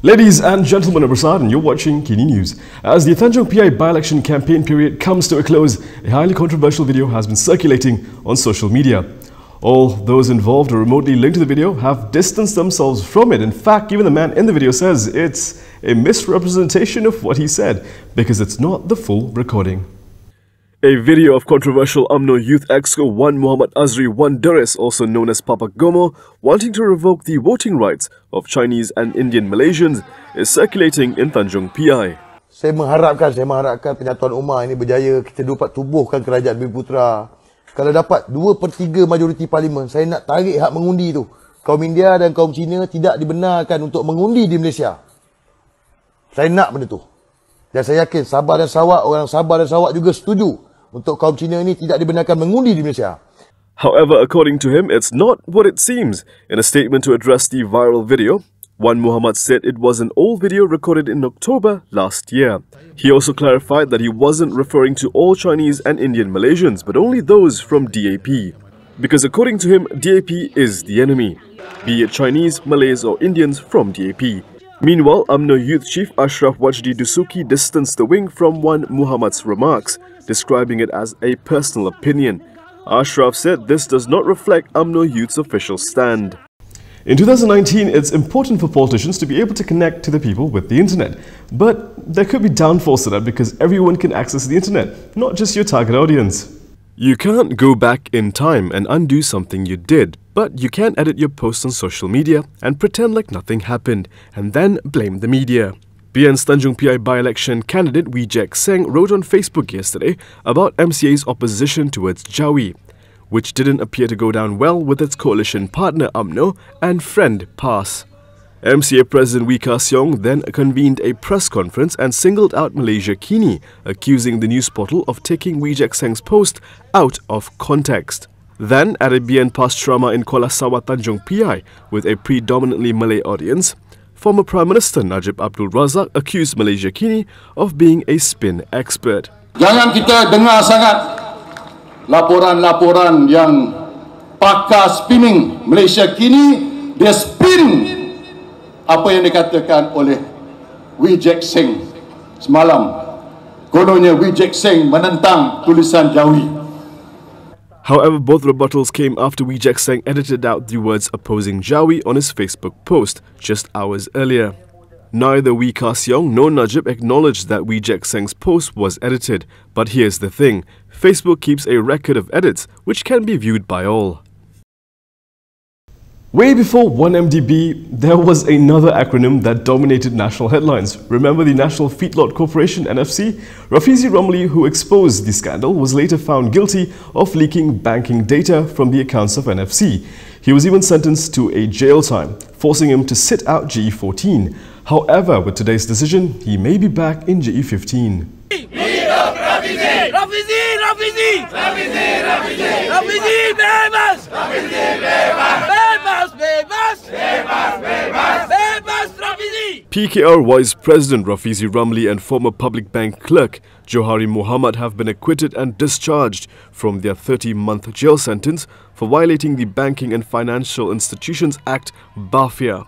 Ladies and gentlemen of Prasad, and you're watching Kini News. As the Tanjung Piai by-election campaign period comes to a close, a highly controversial video has been circulating on social media. All those involved or remotely linked to the video have distanced themselves from it. In fact, even the man in the video says it's a misrepresentation of what he said because it's not the full recording. A video of controversial Umno Youth exco Wan Muhammad Azri Deris, also known as Papa Gomo, wanting to revoke the voting rights of Chinese and Indian Malaysians is circulating in Tanjung Piai. Saya mengharapkan penyatuan ummah ini berjaya, kita dapat tubuhkan kerajaan Bumi-Putera. Kalau dapat 2/3 majoriti parlimen, saya nak tarik hak mengundi tu. Kaum India dan kaum Cina tidak dibenarkan untuk mengundi di Malaysia. Saya nak benda tu. Dan saya yakin orang Sabah dan Sarawak juga setuju untuk kaum Cina ini tidak dibenarkan mengundi di Malaysia. However, according to him, it's not what it seems. In a statement to address the viral video, Wan Muhammad said it was an old video recorded in October last year. He also clarified that he wasn't referring to all Chinese and Indian Malaysians, but only those from DAP. Because according to him, DAP is the enemy, be it Chinese, Malays or Indians from DAP. Meanwhile, Umno Youth Chief Ashraf Wajdi Dusuki distanced the wing from Wan Muhammad's remarks, describing it as a personal opinion. Ashraf said this does not reflect Umno Youth's official stand. In 2019, it's important for politicians to be able to connect to the people with the internet. But there could be downfalls to that because everyone can access the internet, not just your target audience. You can't go back in time and undo something you did, but you can edit your posts on social media and pretend like nothing happened, and then blame the media. PN's Tanjung Piai by-election candidate Wee Jack Seng wrote on Facebook yesterday about MCA's opposition towards Jawi, which didn't appear to go down well with its coalition partner UMNO and friend PAS. MCA President Wee Ka Siong then convened a press conference and singled out Malaysia Kini, accusing the news portal of taking Wee Jack Seng's post out of context. Then, at a BN PAS drama in Kuala Sawah, Tanjung Piai, with a predominantly Malay audience, former Prime Minister Najib Abdul Razak accused Malaysia Kini of being a spin expert. Jangan kita dengar sangat laporan-laporan yang pakar spinning Malaysia Kini, dia spin apa yang dikatakan oleh Wee Jack Seng semalam. Kononnya Wee Jack Seng menentang tulisan Jawi. However, both rebuttals came after Wee Jack Seng edited out the words opposing Jawi on his Facebook post just hours earlier. Neither Wee Ka Siong nor Najib acknowledged that Wee Jack Seng's post was edited. But here's the thing, Facebook keeps a record of edits which can be viewed by all. Way before 1MDB, there was another acronym that dominated national headlines. Remember the National Feedlot Corporation, NFC? Rafizi Ramli, who exposed the scandal, was later found guilty of leaking banking data from the accounts of NFC. He was even sentenced to a jail time, forcing him to sit out GE14. However, with today's decision, he may be back in GE15. PKR Vice President Rafizi Ramli and former public bank clerk Johari Muhammad have been acquitted and discharged from their 30-month jail sentence for violating the Banking and Financial Institutions Act (BAFIA).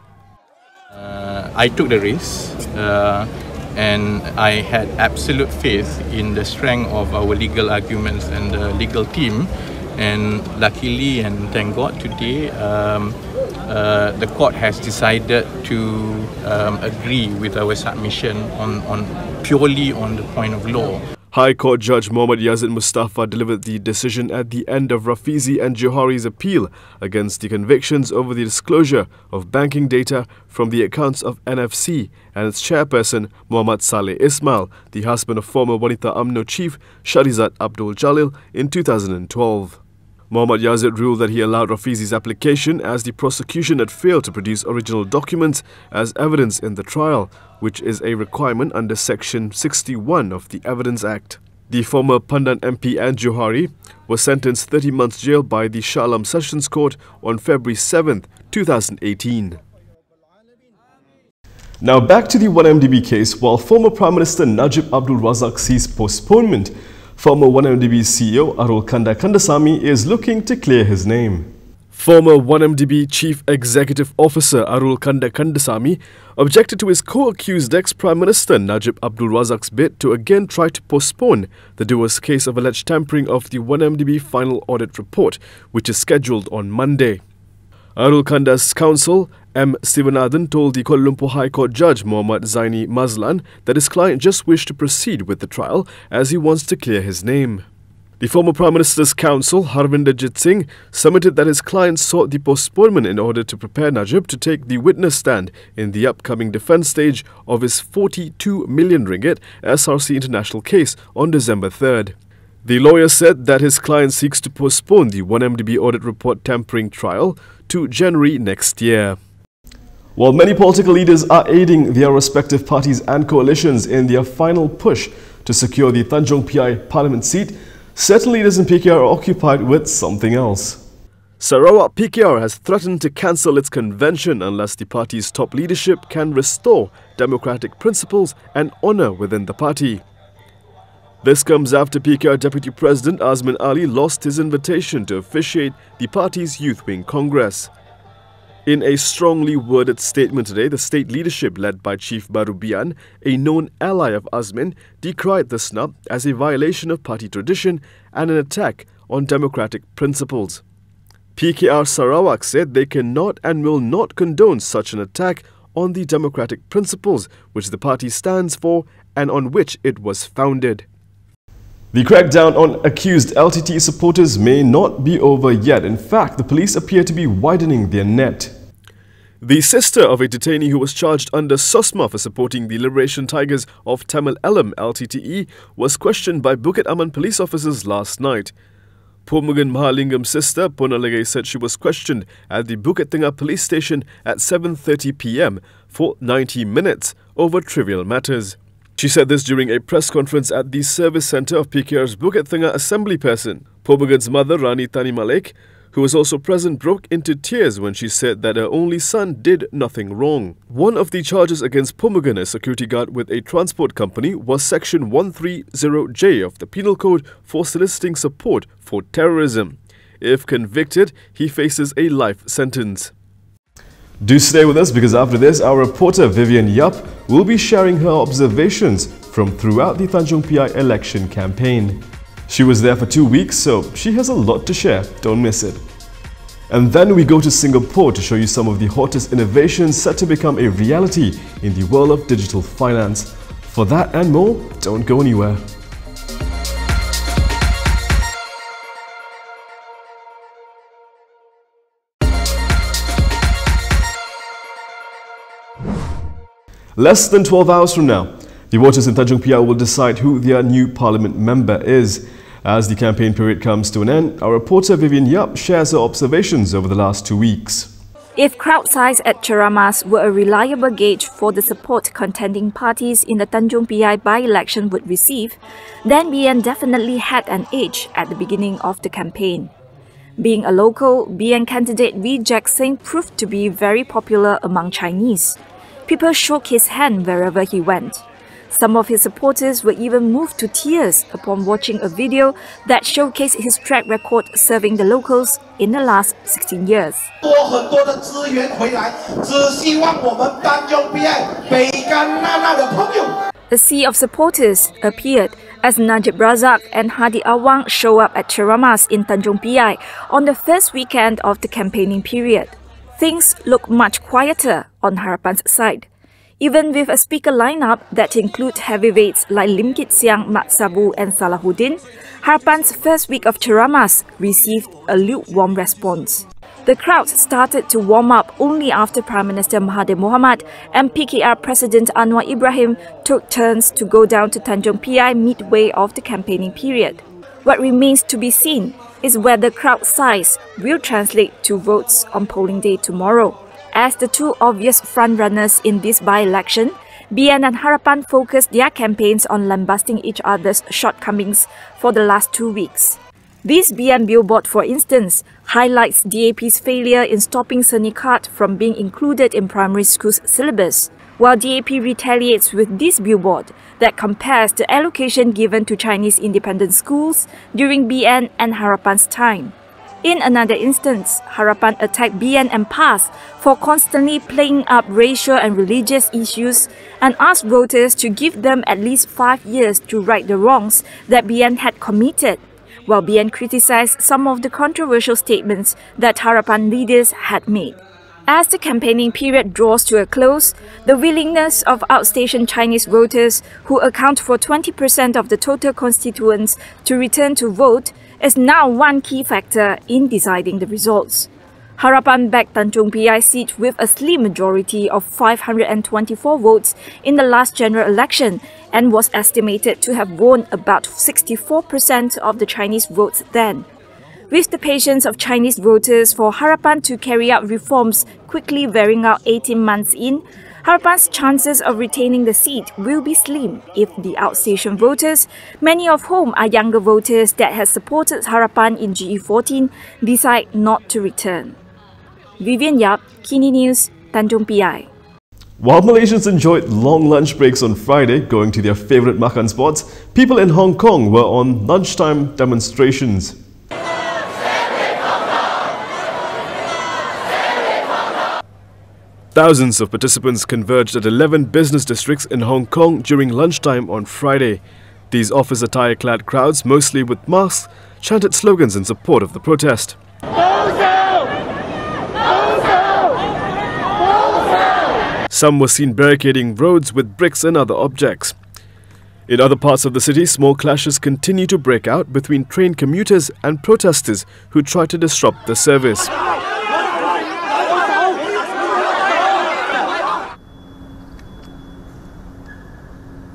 I took the risk and I had absolute faith in the strength of our legal arguments and the legal team, and luckily and thank God today the court has decided to agree with our submission purely on the point of law. High Court Judge Muhammad Yazid Mustafa delivered the decision at the end of Rafizi and Johari's appeal against the convictions over the disclosure of banking data from the accounts of NFC and its chairperson Muhammad Saleh Ismail, the husband of former Wanita UMNO chief Sharizat Abdul Jalil, in 2012. Muhammad Yazid ruled that he allowed Rafizi's application as the prosecution had failed to produce original documents as evidence in the trial, which is a requirement under Section 61 of the Evidence Act. The former Pandan MP and Johari was sentenced 30 months jail by the Shah Alam Sessions Court on February 7, 2018. Now back to the 1MDB case. While former Prime Minister Najib Abdul Razak sees postponement, former 1MDB CEO Arul Kandasamy is looking to clear his name. Former 1MDB Chief Executive Officer Arul Kanda Kandasamy objected to his co-accused ex-Prime Minister Najib Abdul Razak's bid to again try to postpone the duo's case of alleged tampering of the 1MDB final audit report, which is scheduled on Monday. Arul Kanda's counsel, M. Sivanathan, told the Kuala Lumpur High Court Judge Muhammad Zaini Mazlan that his client just wished to proceed with the trial as he wants to clear his name. The former Prime Minister's counsel, Harvinderjit Singh, submitted that his client sought the postponement in order to prepare Najib to take the witness stand in the upcoming defence stage of his 42 million ringgit SRC international case on December 3rd. The lawyer said that his client seeks to postpone the 1MDB audit report tampering trial to January next year. While many political leaders are aiding their respective parties and coalitions in their final push to secure the Tanjung Piai parliament seat, certain leaders in PKR are occupied with something else. Sarawak PKR has threatened to cancel its convention unless the party's top leadership can restore democratic principles and honour within the party. This comes after PKR Deputy President Azmin Ali lost his invitation to officiate the party's Youth Wing Congress. In a strongly worded statement today, the state leadership led by Chief Barubian, a known ally of Azmin, decried the snub as a violation of party tradition and an attack on democratic principles. PKR Sarawak said they cannot and will not condone such an attack on the democratic principles which the party stands for and on which it was founded. The crackdown on accused LTT supporters may not be over yet. In fact, the police appear to be widening their net. The sister of a detainee who was charged under SOSMA for supporting the Liberation Tigers of Tamil Elam LTTE was questioned by Bukit Aman police officers last night. Pomugan Mahalingam's sister, Ponalagai, said she was questioned at the Bukit Tengah police station at 7:30 p.m. for 90 minutes over trivial matters. She said this during a press conference at the service centre of PKR's Bukit Tengah assembly person. Pomugan's mother, Rani Tani Malik, who was also present, broke into tears when she said that her only son did nothing wrong. One of the charges against Pomugan, a security guard with a transport company, was Section 130J of the Penal Code for soliciting support for terrorism. If convicted, he faces a life sentence. Do stay with us because after this, our reporter Vivian Yap will be sharing her observations from throughout the Tanjung Piai election campaign. She was there for 2 weeks, so she has a lot to share. Don't miss it. And then we go to Singapore to show you some of the hottest innovations set to become a reality in the world of digital finance. For that and more, don't go anywhere. Less than 12 hours from now, the voters in Tanjung Piai will decide who their new parliament member is. As the campaign period comes to an end, our reporter Vivian Yap shares her observations over the last 2 weeks. If crowd size at Cheramas were a reliable gauge for the support contending parties in the Tanjung Piai by-election would receive, then BN definitely had an edge at the beginning of the campaign. Being a local, BN candidate Revoke Singh proved to be very popular among Chinese. People shook his hand wherever he went. Some of his supporters were even moved to tears upon watching a video that showcased his track record serving the locals in the last 16 years. A sea of supporters appeared as Najib Razak and Hadi Awang show up at Cheramas in Tanjung Piai on the first weekend of the campaigning period. Things look much quieter on Harapan's side. Even with a speaker lineup that include heavyweights like Lim Kit Siang, Mat Sabu and Salahuddin, Harapan's first week of Cheramas received a lukewarm response. The crowd started to warm up only after Prime Minister Mahathir Mohamad and PKR President Anwar Ibrahim took turns to go down to Tanjung Piai midway of the campaigning period. What remains to be seen is whether crowd size will translate to votes on polling day tomorrow. As the two obvious frontrunners in this by-election, BN and Harapan focused their campaigns on lambasting each other's shortcomings for the last 2 weeks. This BN billboard, for instance, highlights DAP's failure in stopping Senikat from being included in primary school's syllabus, while DAP retaliates with this billboard that compares the allocation given to Chinese independent schools during BN and Harapan's time. In another instance, Harapan attacked BN and PAS for constantly playing up racial and religious issues and asked voters to give them at least 5 years to right the wrongs that BN had committed, while BN criticized some of the controversial statements that Harapan leaders had made. As the campaigning period draws to a close, the willingness of outstation Chinese voters, who account for 20% of the total constituents, to return to vote is now one key factor in deciding the results. Harapan backed Tanjung Piai seat with a slim majority of 524 votes in the last general election and was estimated to have won about 64% of the Chinese votes then. With the patience of Chinese voters for Harapan to carry out reforms quickly wearing out 18 months in, Harapan's chances of retaining the seat will be slim if the outstation voters, many of whom are younger voters that have supported Harapan in GE14, decide not to return. Vivian Yap, Kini News, Tanjung Piai. While Malaysians enjoyed long lunch breaks on Friday, going to their favourite makan spots, people in Hong Kong were on lunchtime demonstrations. Thousands of participants converged at 11 business districts in Hong Kong during lunchtime on Friday. These office attire-clad crowds, mostly with masks, chanted slogans in support of the protest. Some were seen barricading roads with bricks and other objects. In other parts of the city, small clashes continue to break out between train commuters and protesters who try to disrupt the service.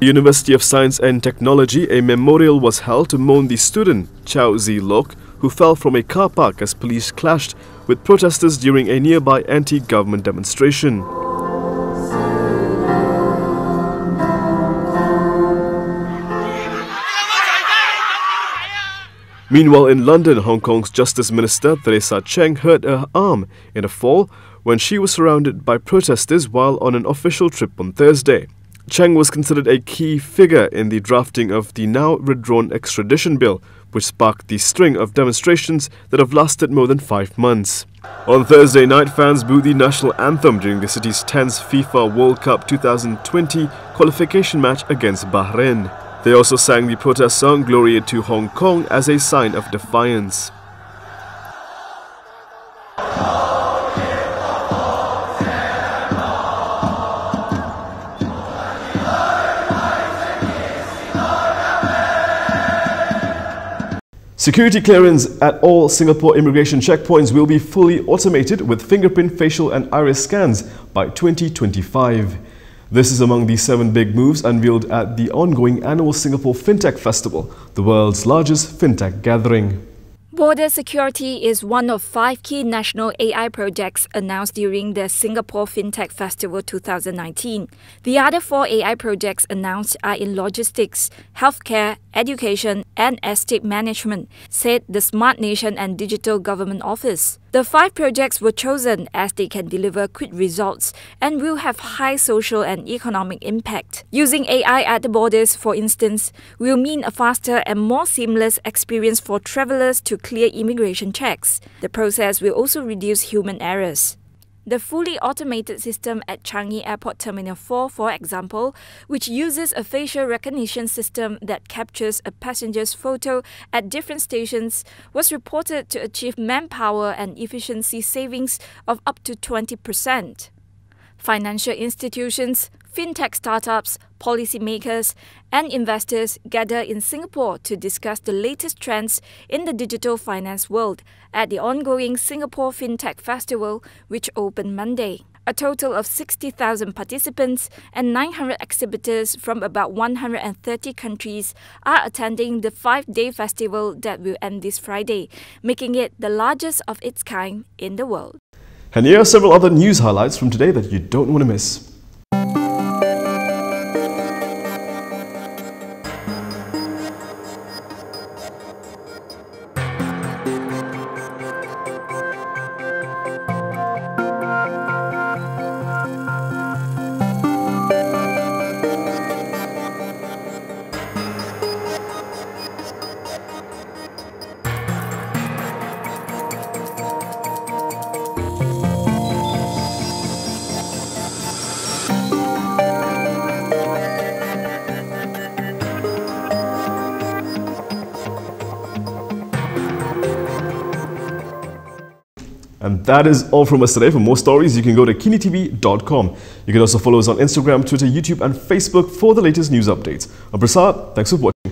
University of Science and Technology, a memorial was held to mourn the student Chow Zi Lok, who fell from a car park as police clashed with protesters during a nearby anti-government demonstration. Meanwhile, in London, Hong Kong's Justice Minister Teresa Cheng hurt her arm in a fall when she was surrounded by protesters while on an official trip on Thursday. Cheng was considered a key figure in the drafting of the now withdrawn extradition bill, which sparked the string of demonstrations that have lasted more than 5 months. On Thursday night, fans booed the national anthem during the city's 10th FIFA World Cup 2020 qualification match against Bahrain. They also sang the protest song Glory to Hong Kong as a sign of defiance. Security clearance at all Singapore immigration checkpoints will be fully automated with fingerprint, facial and iris scans by 2025. This is among the 7 big moves unveiled at the ongoing annual Singapore FinTech Festival, the world's largest FinTech gathering. Border security is one of 5 key national AI projects announced during the Singapore FinTech Festival 2019. The other 4 AI projects announced are in logistics, healthcare, education and estate management, said the Smart Nation and Digital Government Office. The 5 projects were chosen as they can deliver quick results and will have high social and economic impact. Using AI at the borders, for instance, will mean a faster and more seamless experience for travellers to clear immigration checks. The process will also reduce human errors. The fully automated system at Changi Airport Terminal 4, for example, which uses a facial recognition system that captures a passenger's photo at different stations, was reported to achieve manpower and efficiency savings of up to 20%. Financial institutions, fintech startups, policymakers, and investors gather in Singapore to discuss the latest trends in the digital finance world at the ongoing Singapore FinTech Festival, which opened Monday. A total of 60,000 participants and 900 exhibitors from about 130 countries are attending the 5-day festival that will end this Friday, making it the largest of its kind in the world. And here are several other news highlights from today that you don't want to miss. And that is all from us today. For more stories, you can go to KiniTV.com. You can also follow us on Instagram, Twitter, YouTube and Facebook for the latest news updates. I'm Prasad. Thanks for watching.